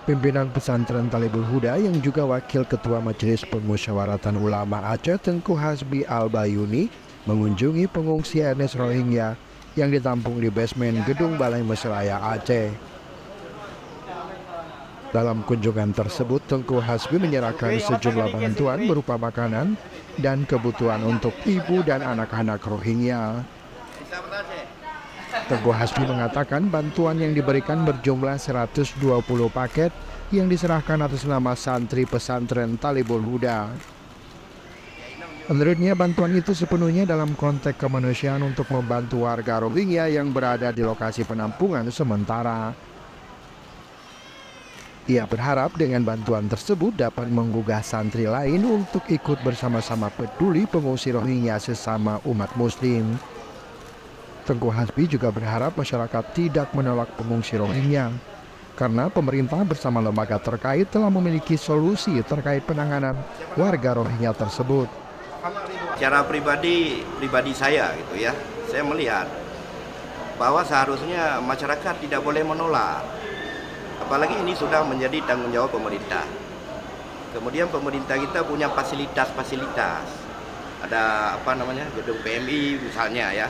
Pimpinan pesantren Talibul Huda yang juga Wakil Ketua Majelis Permusyawaratan Ulama Aceh Tengku Hasbi Al-Bayuni mengunjungi pengungsi etnis Rohingya yang ditampung di basement Gedung Balai Mesraya Aceh. Dalam kunjungan tersebut, Tengku Hasbi menyerahkan sejumlah bantuan berupa makanan dan kebutuhan untuk ibu dan anak-anak Rohingya. Tengku Hasbi mengatakan bantuan yang diberikan berjumlah 120 paket yang diserahkan atas nama santri pesantren Talibul Huda. Menurutnya bantuan itu sepenuhnya dalam konteks kemanusiaan untuk membantu warga Rohingya yang berada di lokasi penampungan sementara. Ia berharap dengan bantuan tersebut dapat menggugah santri lain untuk ikut bersama-sama peduli pengungsi Rohingya sesama umat muslim. Tengku Hasbi juga berharap masyarakat tidak menolak pengungsi Rohingya, karena pemerintah bersama lembaga terkait telah memiliki solusi terkait penanganan warga Rohingya tersebut. Secara pribadi saya gitu ya, saya melihat bahwa seharusnya masyarakat tidak boleh menolak. Apalagi ini sudah menjadi tanggung jawab pemerintah. Kemudian pemerintah kita punya fasilitas. Ada gedung PMI misalnya ya.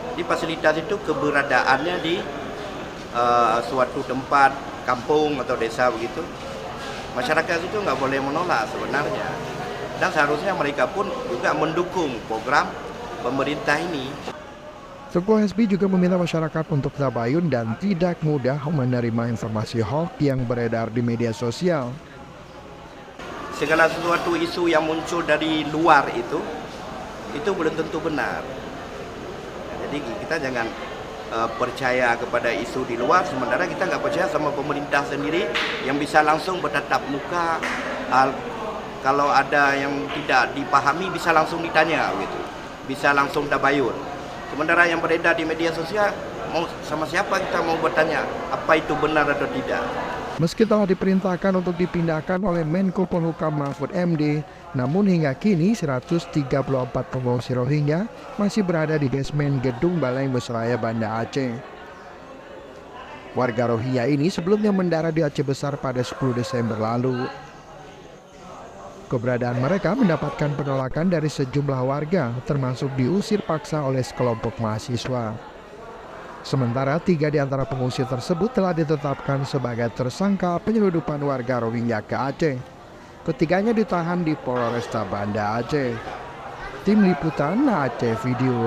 Di fasilitas itu keberadaannya di suatu tempat kampung atau desa begitu, masyarakat itu nggak boleh menolak sebenarnya, dan seharusnya mereka pun juga mendukung program pemerintah ini. Tengku Hasbi juga meminta masyarakat untuk tabayun dan tidak mudah menerima informasi hoax yang beredar di media sosial. Segala sesuatu isu yang muncul dari luar itu belum tentu benar. Jadi kita jangan percaya kepada isu di luar, sementara kita nggak percaya sama pemerintah sendiri yang bisa langsung bertatap muka. Kalau ada yang tidak dipahami bisa langsung ditanya gitu, bisa langsung tabayun. Sementara yang beredar di media sosial, mau sama siapa kita mau bertanya apa itu benar atau tidak. Meski telah diperintahkan untuk dipindahkan oleh Menko Polhukam Mahfud MD, namun hingga kini 134 pengungsi Rohingya masih berada di basement Gedung Balai Mesraya Banda Aceh. Warga Rohingya ini sebelumnya mendarat di Aceh Besar pada 10 Desember lalu. Keberadaan mereka mendapatkan penolakan dari sejumlah warga, termasuk diusir paksa oleh sekelompok mahasiswa. Sementara 3 di antara pengungsi tersebut telah ditetapkan sebagai tersangka penyeludupan warga Rohingya ke Aceh. Ketiganya ditahan di Polresta Banda Aceh. Tim Liputan Aceh Video.